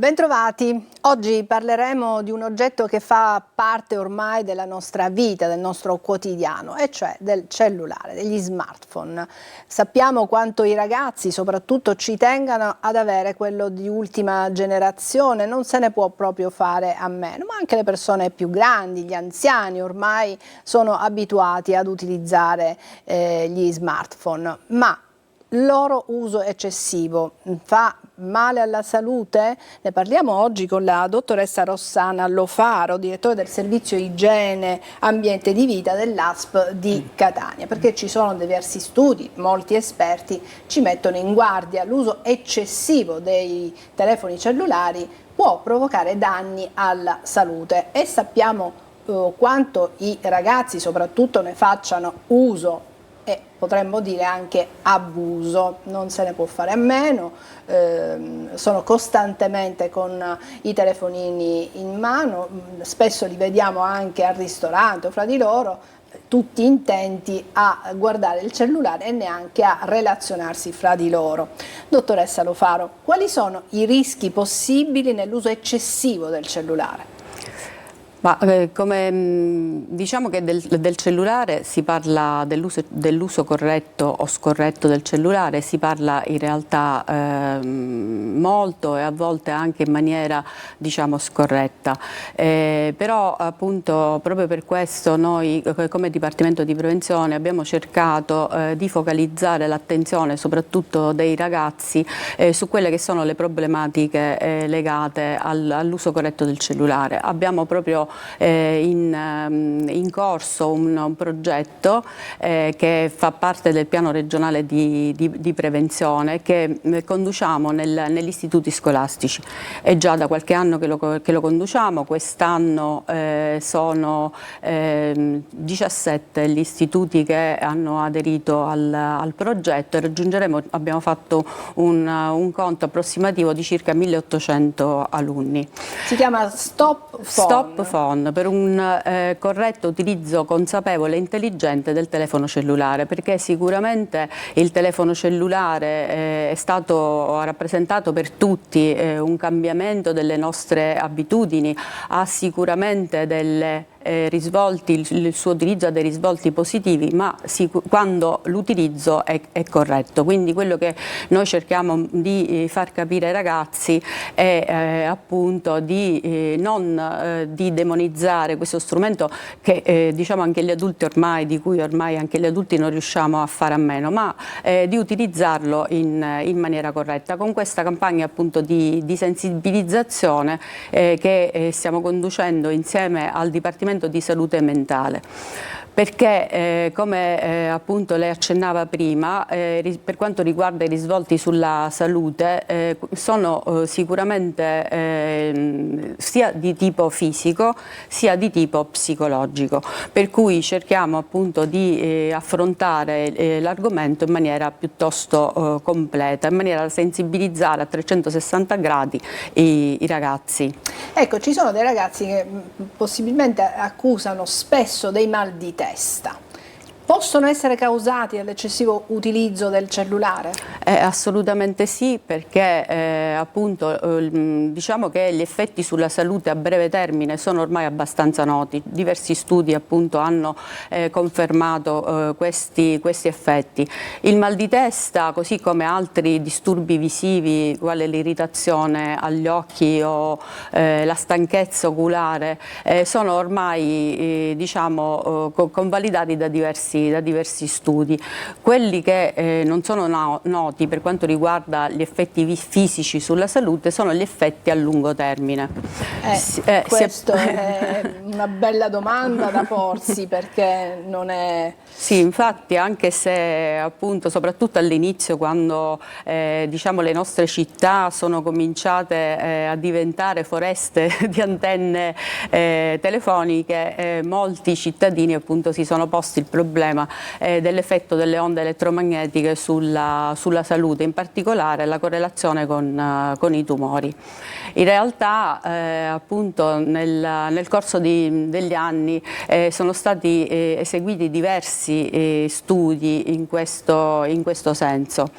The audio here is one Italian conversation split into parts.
Bentrovati. Oggi parleremo di un oggetto che fa parte ormai della nostra vita, del nostro quotidiano, e cioè del cellulare, degli smartphone. Sappiamo quanto i ragazzi soprattutto ci tengano ad avere quello di ultima generazione, non se ne può proprio fare a meno, ma anche le persone più grandi, gli anziani ormai sono abituati ad utilizzare gli smartphone, ma il loro uso eccessivo fa male alla salute? Ne parliamo oggi con la dottoressa Rossana Lofaro, direttore del servizio igiene ambiente di vita dell'ASP di Catania, perché ci sono diversi studi, molti esperti ci mettono in guardia: l'uso eccessivo dei telefoni cellulari può provocare danni alla salute e sappiamo quanto i ragazzi soprattutto ne facciano uso e potremmo dire anche abuso. Non se ne può fare a meno, sono costantemente con i telefonini in mano, spesso li vediamo anche al ristorante o fra di loro, tutti intenti a guardare il cellulare e neanche a relazionarsi fra di loro. Dottoressa Lofaro, quali sono i rischi possibili nell'uso eccessivo del cellulare? Ma diciamo che del cellulare si parla dell'uso corretto o scorretto del cellulare, si parla in realtà molto e a volte anche in maniera diciamo scorretta, però appunto proprio per questo noi come Dipartimento di Prevenzione abbiamo cercato di focalizzare l'attenzione soprattutto dei ragazzi su quelle che sono le problematiche legate all'uso corretto del cellulare. Abbiamo proprio in corso un progetto che fa parte del piano regionale di prevenzione che conduciamo negli istituti scolastici. È già da qualche anno che lo conduciamo, quest'anno sono 17 gli istituti che hanno aderito al progetto e abbiamo fatto un conto approssimativo di circa 1800 alunni. Si chiama Stop Phone. Stop Phone, per un corretto utilizzo consapevole e intelligente del telefono cellulare, perché sicuramente il telefono cellulare ha rappresentato per tutti un cambiamento delle nostre abitudini, ha sicuramente delle risvolti, il suo utilizzo ha dei risvolti positivi, ma quando l'utilizzo è corretto. Quindi quello che noi cerchiamo di far capire ai ragazzi è appunto non di demonizzare questo strumento che diciamo anche gli adulti di cui ormai anche gli adulti non riusciamo a fare a meno, ma di utilizzarlo in maniera corretta. Con questa campagna appunto di sensibilizzazione che stiamo conducendo insieme al Dipartimento di Salute Mentale. Perché come appunto lei accennava prima, per quanto riguarda i risvolti sulla salute sono sicuramente sia di tipo fisico sia di tipo psicologico, per cui cerchiamo appunto di affrontare l'argomento in maniera piuttosto completa, in maniera da sensibilizzare a 360 gradi i ragazzi. Ecco, ci sono dei ragazzi che possibilmente accusano spesso dei mal di testa. Possono essere causati dall'eccessivo utilizzo del cellulare? Assolutamente sì, perché appunto diciamo che gli effetti sulla salute a breve termine sono ormai abbastanza noti. Diversi studi appunto hanno confermato questi effetti. Il mal di testa, così come altri disturbi visivi quale l'irritazione agli occhi o la stanchezza oculare, sono ormai diciamo convalidati da diversi studi. Quelli che non sono noti per quanto riguarda gli effetti fisici sulla salute sono gli effetti a lungo termine. Questa è una bella domanda da porsi, perché non è... Sì, infatti, anche se appunto soprattutto all'inizio, quando diciamo le nostre città sono cominciate a diventare foreste di antenne telefoniche, molti cittadini appunto si sono posti il problema dell'effetto delle onde elettromagnetiche sulla salute, in particolare la correlazione con i tumori. In realtà appunto nel corso degli anni sono stati eseguiti diversi studi in questo senso.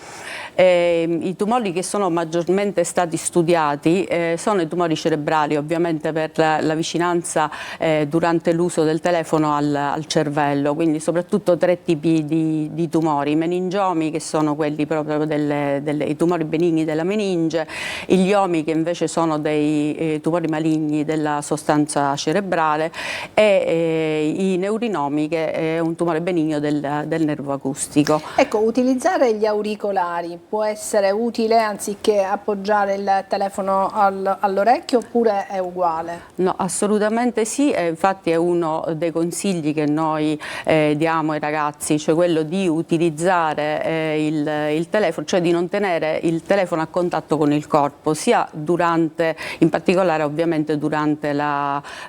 I tumori che sono maggiormente stati studiati sono i tumori cerebrali, ovviamente per la vicinanza durante l'uso del telefono al cervello, quindi soprattutto 3 tipi di tumori: i meningiomi, che sono quelli proprio i tumori benigni della meninge, i gliomi, che invece sono dei tumori maligni della sostanza cerebrale, e i neurinomi, che è un tumore benigno del nervo acustico. Ecco, utilizzare gli auricolari può essere utile anziché appoggiare il telefono all'orecchio, oppure è uguale? No, assolutamente sì, e infatti è uno dei consigli che noi diamo ai ragazzi, cioè quello di utilizzare il telefono, cioè di non tenere il telefono a contatto con il corpo, sia durante, in particolare ovviamente durante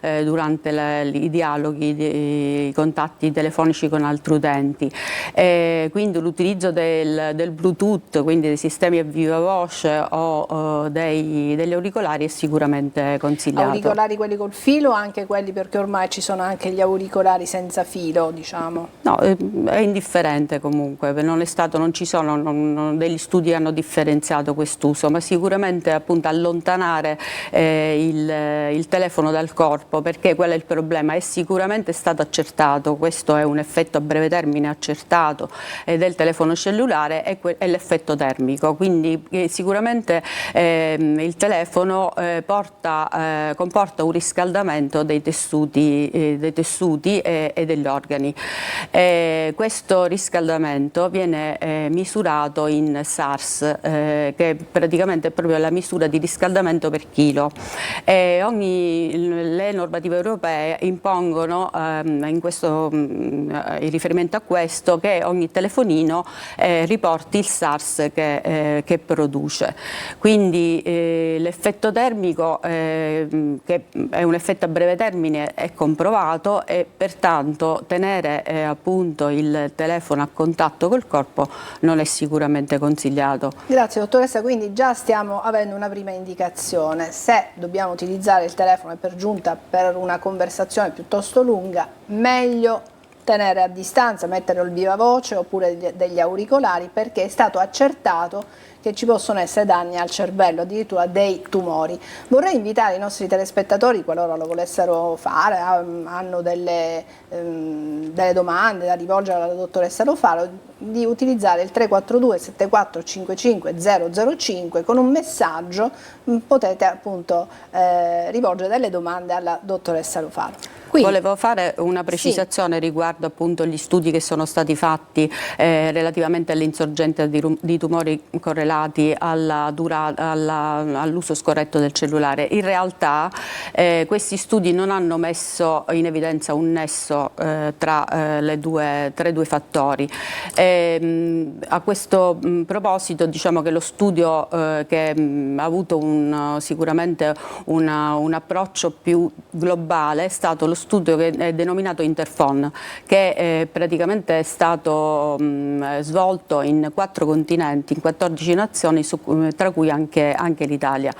i dialoghi, i contatti telefonici con altri utenti. Quindi l'utilizzo del Bluetooth, quindi dei sistemi a viva voce o degli auricolari, è sicuramente consigliato. Auricolari quelli col filo, o anche quelli, perché ormai ci sono anche gli auricolari senza filo, diciamo? No, è indifferente comunque, non ci sono degli studi che hanno differenziato quest'uso, ma sicuramente appunto allontanare il telefono dal corpo, perché quello è il problema, è sicuramente stato accertato, questo è un effetto a breve termine accertato del telefono cellulare, è l'effetto termico, quindi sicuramente il telefono comporta un riscaldamento dei tessuti e degli organi. Questo riscaldamento viene misurato in SARS, che praticamente è proprio la misura di riscaldamento per chilo. Le normative europee impongono in riferimento a questo, che ogni telefonino riporti il SARS che produce. Quindi l'effetto termico, che è un effetto a breve termine, è comprovato, e pertanto tenere appunto il telefono a contatto col corpo non è sicuramente consigliato. Grazie dottoressa, quindi già stiamo avendo una prima indicazione. Se dobbiamo utilizzare il telefono, e per giunta per una conversazione piuttosto lunga, meglio tenere a distanza, mettere il viva voce oppure degli auricolari, perché è stato accertato che ci possono essere danni al cervello, addirittura dei tumori. Vorrei invitare i nostri telespettatori, qualora lo volessero fare, hanno delle domande da rivolgere alla dottoressa Alofaro, di utilizzare il 342 7455 005. Con un messaggio potete appunto rivolgere delle domande alla dottoressa Alofaro. Quindi, volevo fare una precisazione riguardo appunto gli studi che sono stati fatti relativamente all'insorgenza di tumori correlati all'uso scorretto del cellulare. In realtà questi studi non hanno messo in evidenza un nesso tra i due fattori. A questo proposito diciamo che lo studio che ha avuto sicuramente un approccio più globale è stato lo studio che è denominato Interphone, che praticamente è stato svolto in 4 continenti, in 14 nazioni, tra cui anche l'Italia.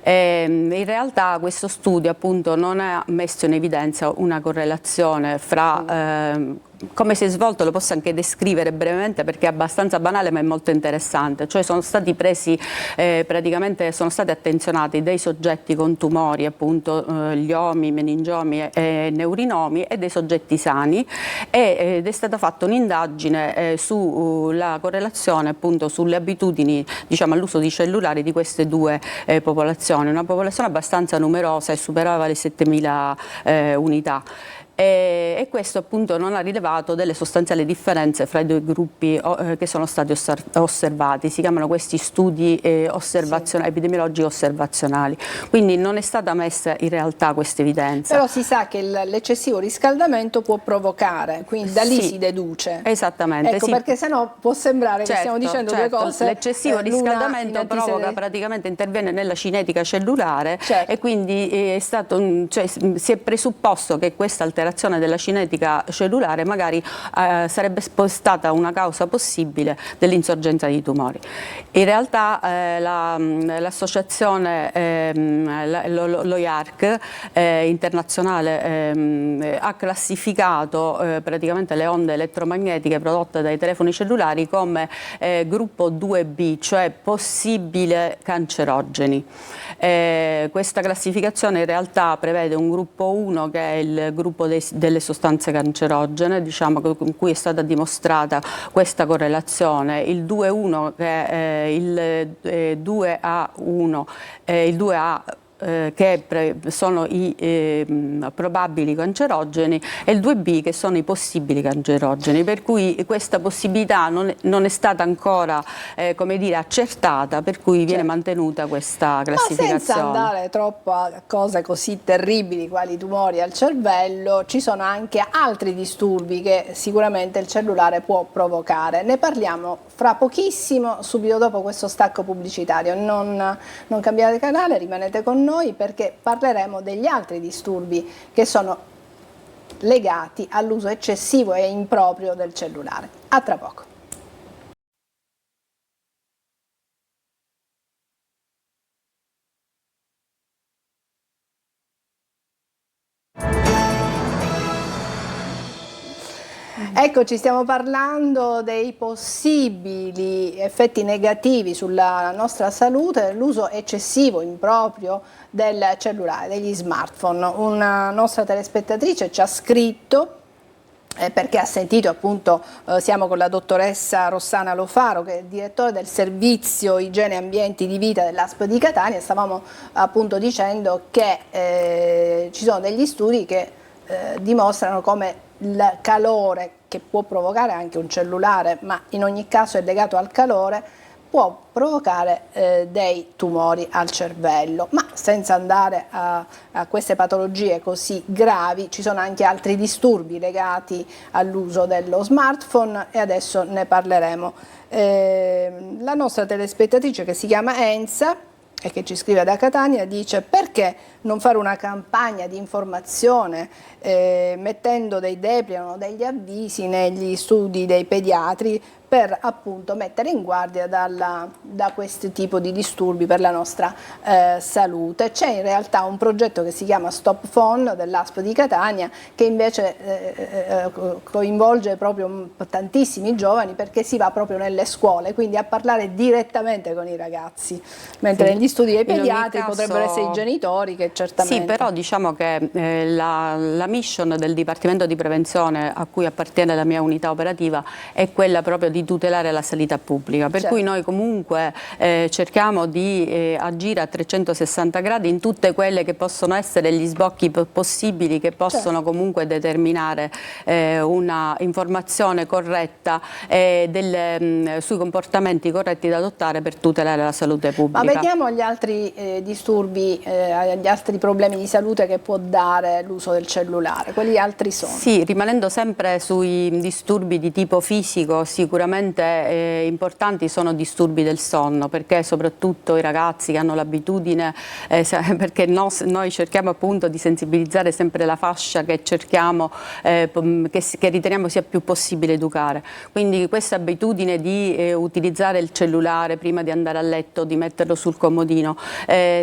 In realtà questo studio appunto non ha messo in evidenza una correlazione fra come si è svolto. Lo posso anche descrivere brevemente perché è abbastanza banale, ma è molto interessante. Cioè sono stati presi, praticamente sono stati attenzionati dei soggetti con tumori, appunto gliomi, meningiomi e neurinomi, e dei soggetti sani, ed è stata fatta un'indagine sulla correlazione appunto sulle abitudini, diciamo, all'uso di cellulari di queste due popolazioni, una popolazione abbastanza numerosa e superava le 7.000 unità. E questo appunto non ha rilevato delle sostanziali differenze fra i due gruppi che sono stati osservati. Si chiamano questi studi epidemiologici osservazionali, quindi non è stata messa in realtà questa evidenza. Però si sa che l'eccessivo riscaldamento può provocare, quindi da lì si deduce. Esattamente. Ecco, perché sennò può sembrare che stiamo dicendo due cose. L'eccessivo riscaldamento provoca, praticamente interviene nella cinetica cellulare, e quindi si è presupposto che questa alterazione alterazione della cinetica cellulare magari sarebbe stata una causa possibile dell'insorgenza di tumori. In realtà l'associazione, l'OIARC internazionale, ha classificato praticamente le onde elettromagnetiche prodotte dai telefoni cellulari come gruppo 2B, cioè possibile cancerogeni. Questa classificazione in realtà prevede un gruppo 1 che è il gruppo delle sostanze cancerogene, diciamo, con cui è stata dimostrata questa correlazione, il 2-1 che è il 2A1, il 2A che sono i probabili cancerogeni, e il 2B che sono i possibili cancerogeni, per cui questa possibilità non è stata ancora come dire, accertata, per cui viene mantenuta questa classificazione. Ma senza andare troppo a cose così terribili quali i tumori al cervello, ci sono anche altri disturbi che sicuramente il cellulare può provocare. Ne parliamo fra pochissimo, subito dopo questo stacco pubblicitario. Non cambiate canale, rimanete con noi perché parleremo degli altri disturbi che sono legati all'uso eccessivo e improprio del cellulare. A tra poco. Eccoci, stiamo parlando dei possibili effetti negativi sulla nostra salute dell'uso eccessivo, improprio del cellulare, degli smartphone. Una nostra telespettatrice ci ha scritto perché ha sentito, appunto, siamo con la dottoressa Rossana Lofaro, che è direttore del servizio igiene e ambienti di vita dell'ASP di Catania. Stavamo appunto dicendo che ci sono degli studi che dimostrano come il calore, che può provocare anche un cellulare, ma in ogni caso è legato al calore, può provocare dei tumori al cervello. Ma senza andare a queste patologie così gravi, ci sono anche altri disturbi legati all'uso dello smartphone e adesso ne parleremo. La nostra telespettatrice, che si chiama Enza e che ci scrive da Catania, dice: perché non fare una campagna di informazione mettendo dei deprecano, degli avvisi negli studi dei pediatri per appunto mettere in guardia da questo tipo di disturbi per la nostra salute. C'è in realtà un progetto che si chiama Stop Phone dell'ASP di Catania, che invece coinvolge proprio tantissimi giovani, perché si va proprio nelle scuole, quindi a parlare direttamente con i ragazzi, mentre negli studi dei pediatri potrebbero essere i genitori, che certamente... Sì, però diciamo che la mission del Dipartimento di Prevenzione a cui appartiene la mia unità operativa è quella proprio di tutelare la sanità pubblica, per cui noi comunque cerchiamo di agire a 360 gradi in tutte quelle che possono essere gli sbocchi possibili che possono comunque determinare una informazione corretta sui comportamenti corretti da adottare per tutelare la salute pubblica. Ma vediamo gli altri disturbi, gli altri problemi di salute che può dare l'uso del cellulare. Quali altri sono? Sì, rimanendo sempre sui disturbi di tipo fisico, sicuramente importanti sono disturbi del sonno, perché soprattutto i ragazzi che hanno l'abitudine, perché noi cerchiamo appunto di sensibilizzare sempre la fascia che cerchiamo, che riteniamo sia più possibile educare. Quindi questa abitudine di utilizzare il cellulare prima di andare a letto, di metterlo sul comodino,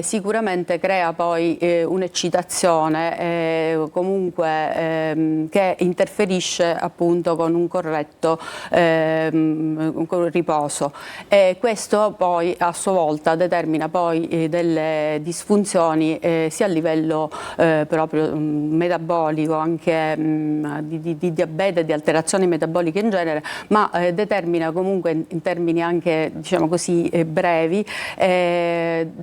sicuramente crea poi un'eccitazione comunque che interferisce appunto con un corretto riposo, e questo poi a sua volta determina poi delle disfunzioni sia a livello proprio metabolico, anche di diabete, di alterazioni metaboliche in genere, ma determina comunque in termini anche, diciamo così, brevi,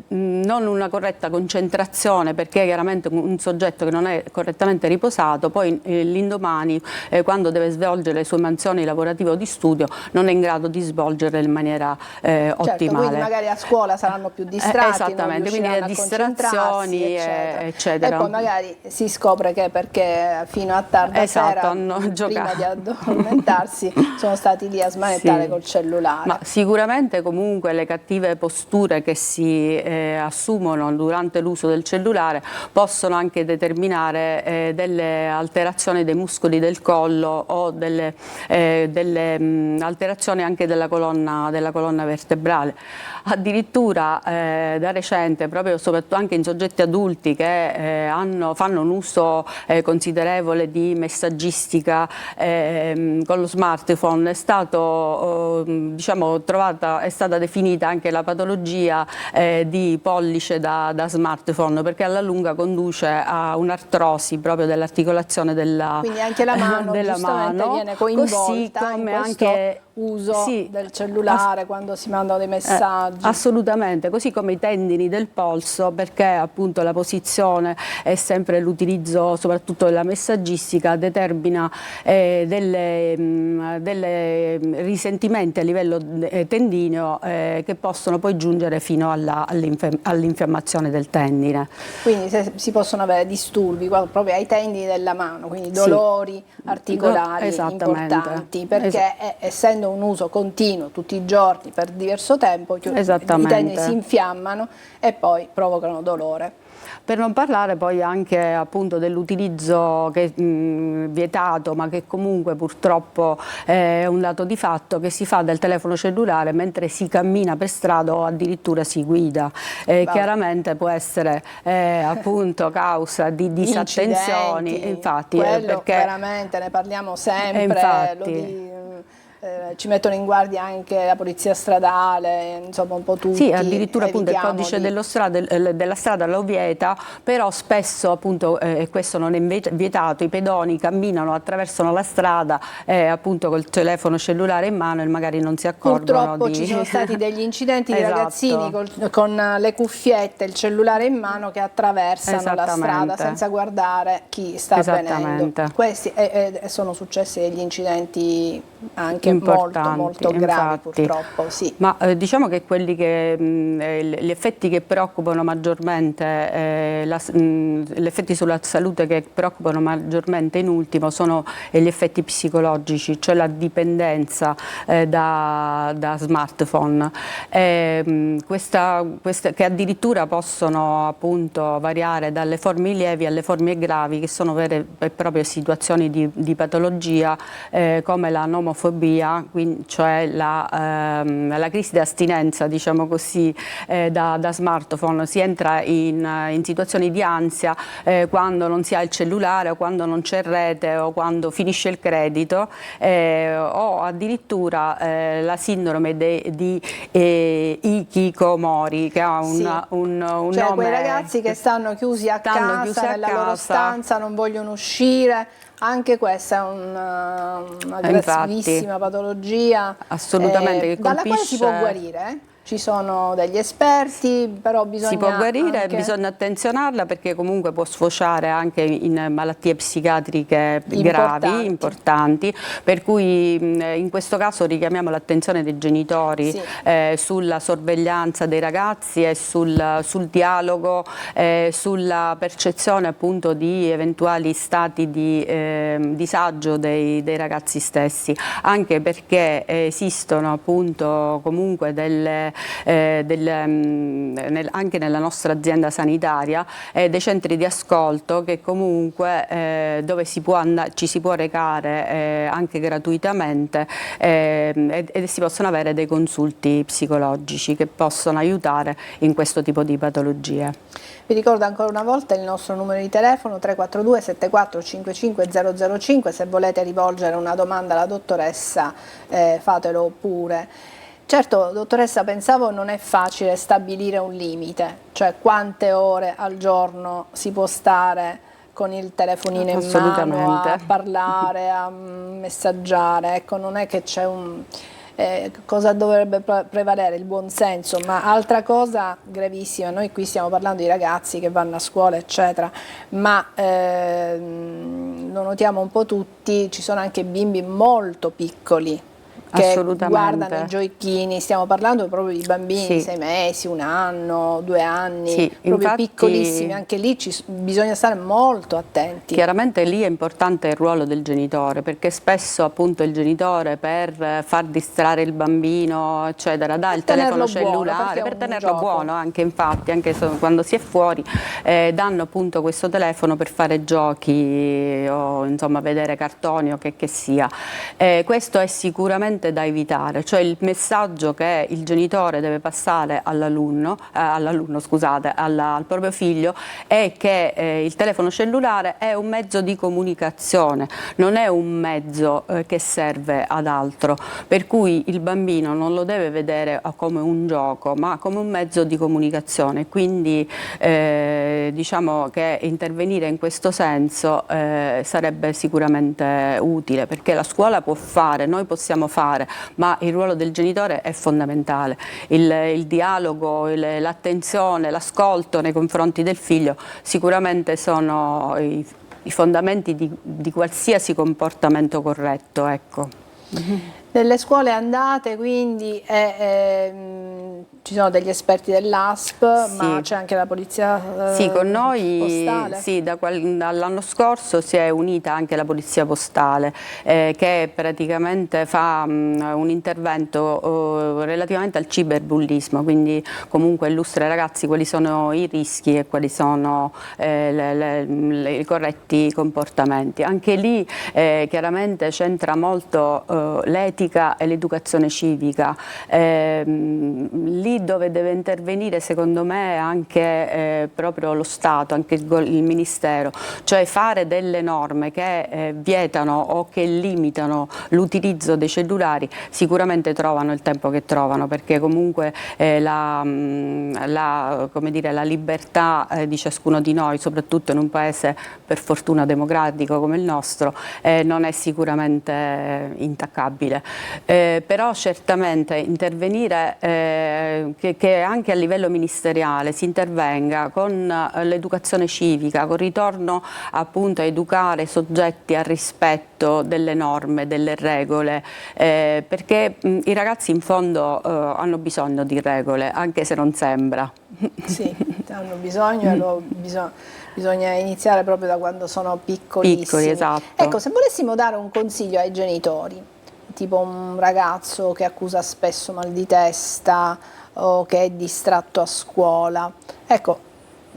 non una corretta concentrazione, perché chiaramente un soggetto che non è correttamente riposato poi l'indomani, quando deve svolgere le sue mansioni lavorative o di studio, non è in grado di svolgere in maniera Certo, ottimale. quindi magari a scuola saranno più distratti, esattamente, quindi le distrazioni, eccetera. E poi magari si scopre che perché fino a tarda sera, prima di addormentarsi, sono stati lì a smanettare col cellulare. Ma sicuramente comunque le cattive posture che si assumono durante l'uso del cellulare possono anche determinare delle alterazioni dei muscoli del collo o delle alterazioni anche della colonna vertebrale. Addirittura da recente, proprio soprattutto anche in soggetti adulti che fanno un uso considerevole di messaggistica con lo smartphone, è stata definita anche la patologia di pollice da smartphone, perché alla lunga conduce a un'artrosi proprio dell'articolazione quindi anche la mano giustamente viene coinvolta in questo uso del cellulare quando si mandano dei messaggi. Assolutamente, così come i tendini del polso, perché appunto la posizione e sempre l'utilizzo soprattutto della messaggistica determina delle risentimenti a livello tendineo che possono poi giungere fino all'infiammazione del tendine. Quindi si possono avere disturbi proprio ai tendini della mano, quindi dolori articolari importanti, perché essendo un uso continuo tutti i giorni per diverso tempo, i tendini si infiammano e poi provocano dolore. Per non parlare poi anche appunto dell'utilizzo vietato, ma che comunque purtroppo è un dato di fatto, che si fa del telefono cellulare mentre si cammina per strada o addirittura si guida. Chiaramente può essere appunto causa di disattenzioni, infatti, perché veramente ne parliamo sempre. Ci mettono in guardia anche la polizia stradale, insomma un po' tutti. Sì, addirittura appunto il codice della strada lo vieta, però spesso appunto, e questo non è vietato, i pedoni camminano, attraversano la strada appunto col telefono cellulare in mano e magari non si accorgono. Purtroppo ci sono stati degli incidenti di ragazzini con le cuffiette, il cellulare in mano, che attraversano la strada senza guardare chi sta avvenendo. Questi sono successi degli incidenti anche molto gravi, purtroppo. Ma diciamo che quelli gli effetti che preoccupano maggiormente, gli effetti sulla salute che preoccupano maggiormente in ultimo sono gli effetti psicologici, cioè la dipendenza da smartphone, che addirittura possono appunto variare dalle forme lievi alle forme gravi, che sono vere e proprie situazioni di patologia come la nomofobia, cioè la crisi di astinenza, diciamo così, da smartphone. Si entra in situazioni di ansia quando non si ha il cellulare o quando non c'è rete o quando finisce il credito, o addirittura la sindrome di hikikomori, che ha un nome. Quei ragazzi che stanno chiusi a casa, nella loro stanza, non vogliono uscire. Anche questa è una gravissima patologia, assolutamente, che dalla quale si può guarire. Ci sono degli esperti, però si può guarire, bisogna attenzionarla, perché comunque può sfociare anche in malattie psichiatriche gravi, importanti, per cui in questo caso richiamiamo l'attenzione dei genitori sulla sorveglianza dei ragazzi e sul dialogo, sulla percezione appunto di eventuali stati di disagio dei ragazzi stessi, anche perché esistono appunto comunque anche nella nostra azienda sanitaria dei centri di ascolto che comunque dove ci si può recare anche gratuitamente e si possono avere dei consulti psicologici che possono aiutare in questo tipo di patologie. Vi ricordo ancora una volta il nostro numero di telefono 342 74 55 005, se volete rivolgere una domanda alla dottoressa fatelo pure. Certo, dottoressa, pensavo non è facile stabilire un limite, cioè quante ore al giorno si può stare con il telefonino in mano a parlare, a messaggiare. Ecco, non è che c'è cosa dovrebbe prevalere? Il buonsenso, ma altra cosa gravissima, noi qui stiamo parlando di ragazzi che vanno a scuola eccetera, ma lo notiamo un po' tutti, ci sono anche bimbi molto piccoli che guardano i gioichini, stiamo parlando proprio di bambini di 6 mesi, 1 anno, 2 anni, proprio infatti, piccolissimi, anche lì bisogna stare molto attenti. Chiaramente lì è importante il ruolo del genitore, perché spesso appunto il genitore per far distrarre il bambino eccetera dà il telefono cellulare per tenerlo buono, anche infatti, anche quando si è fuori, danno appunto questo telefono per fare giochi o insomma vedere cartoni o che sia. Questo è sicuramente da evitare, cioè il messaggio che il genitore deve passare all'alunno, scusate, al proprio figlio, è che il telefono cellulare è un mezzo di comunicazione, non è un mezzo che serve ad altro, per cui il bambino non lo deve vedere come un gioco, ma come un mezzo di comunicazione. Quindi diciamo che intervenire in questo senso sarebbe sicuramente utile, perché la scuola può fare, noi possiamo fare, ma il ruolo del genitore è fondamentale. Il dialogo, l'attenzione, l'ascolto nei confronti del figlio sicuramente sono i fondamenti di qualsiasi comportamento corretto. Ecco. Nelle scuole andate quindi ci sono degli esperti dell'ASP, ma c'è anche la polizia sì, con noi postale? Sì, dall'anno scorso si è unita anche la polizia postale che praticamente fa un intervento relativamente al ciberbullismo, quindi comunque illustra ai ragazzi quali sono i rischi e quali sono i corretti comportamenti. Anche lì chiaramente c'entra molto l'etica e l'educazione civica. Lì dove deve intervenire secondo me anche proprio lo Stato, anche il Ministero, cioè fare delle norme che vietano o che limitano l'utilizzo dei cellulari. Sicuramente trovano il tempo che trovano, perché comunque come dire, la libertà di ciascuno di noi, soprattutto in un paese per fortuna democratico come il nostro, non è sicuramente intaccabile. Però certamente intervenire che anche a livello ministeriale si intervenga con l'educazione civica, con ritorno appunto a educare i soggetti al rispetto delle norme, delle regole, perché i ragazzi in fondo hanno bisogno di regole, anche se non sembra. Sì, hanno bisogno e bisogna iniziare proprio da quando sono piccolissimi. Piccoli, esatto. Ecco, se volessimo dare un consiglio ai genitori, tipo un ragazzo che accusa spesso mal di testa o che è distratto a scuola, ecco,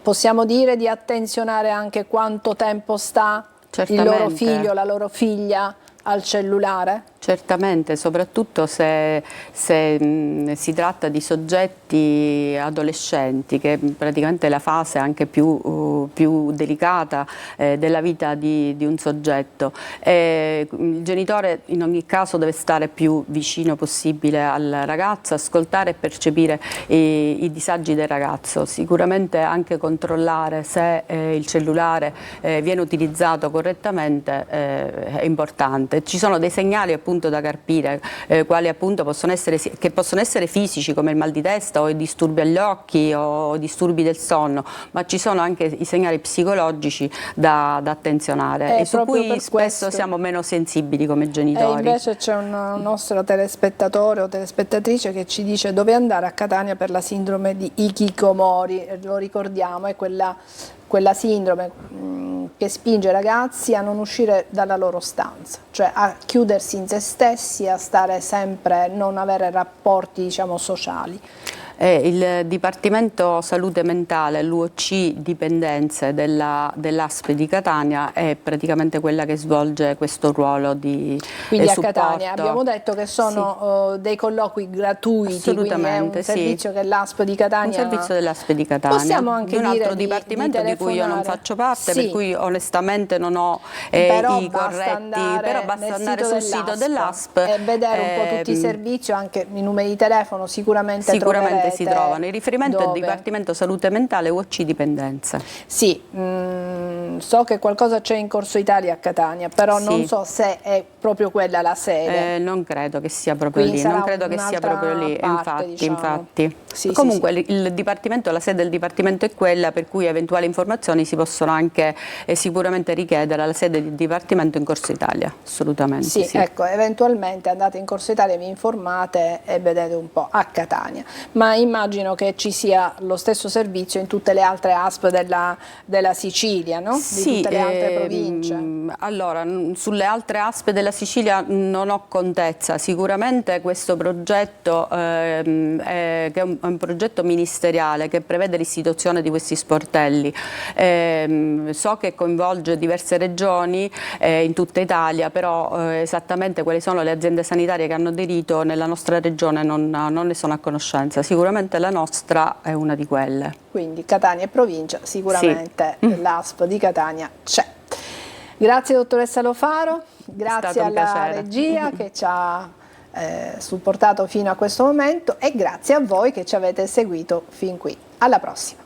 possiamo dire di attenzionare anche quanto tempo sta il loro figlio, la loro figlia al cellulare? Certamente, soprattutto se si tratta di soggetti adolescenti, che praticamente è la fase anche più delicata della vita di un soggetto. Il genitore in ogni caso deve stare più vicino possibile al ragazzo, ascoltare e percepire i disagi del ragazzo, sicuramente anche controllare se il cellulare viene utilizzato correttamente è importante. Ci sono dei segnali appunto da carpire, quali appunto possono essere fisici, come il mal di testa o i disturbi agli occhi o disturbi del sonno, ma ci sono anche i segnali psicologici da attenzionare e su cui spesso siamo meno sensibili come genitori. E invece c'è un nostro telespettatore o telespettatrice che ci dice dove andare a Catania per la sindrome di Hikikomori, lo ricordiamo, è quella sindrome che spinge i ragazzi a non uscire dalla loro stanza, cioè a chiudersi in se stessi, a stare sempre, non avere rapporti, diciamo, sociali. Il Dipartimento Salute Mentale, l'UOC Dipendenze dell'ASP di Catania è praticamente quella che svolge questo ruolo di quindi supporto. A Catania abbiamo detto che sono dei colloqui gratuiti, quindi è un servizio che l'ASP di Catania... Un servizio dell'ASP di Catania, possiamo anche di un altro di dipartimento di cui io non faccio parte, per cui onestamente non ho però i corretti, però basta andare sul sito dell'ASP e vedere un po' tutti i servizi, anche i numeri di telefono sicuramente si trovano. Il riferimento è il Dipartimento Salute Mentale UOC Dipendenze. Sì, So che qualcosa c'è in Corso Italia a Catania, però Sì. non so se è proprio quella la sede. Non credo che sia proprio Quindi lì, sarà non credo che sia un'altra proprio lì, parte, infatti, diciamo. infatti. Sì, Comunque sì, sì. il Dipartimento, la sede del Dipartimento è quella, per cui eventuali informazioni si possono anche sicuramente richiedere alla sede del Dipartimento in Corso Italia, assolutamente Sì, sì. ecco, eventualmente andate in Corso Italia, vi informate e vedete un po' a Catania, ma immagino che ci sia lo stesso servizio in tutte le altre ASP della Sicilia, no? Di tutte le altre province. Allora, sulle altre ASP della Sicilia non ho contezza, sicuramente questo progetto che è un progetto ministeriale che prevede l'istituzione di questi sportelli. So che coinvolge diverse regioni in tutta Italia, però esattamente quali sono le aziende sanitarie che hanno aderito nella nostra regione non ne sono a conoscenza. Sicuramente la nostra è una di quelle. Quindi Catania e provincia, sicuramente Sì. l'ASP di Catania c'è. Grazie dottoressa Lofaro, grazie stato un alla piacere. regia che ci ha supportato fino a questo momento e grazie a voi che ci avete seguito fin qui. Alla prossima.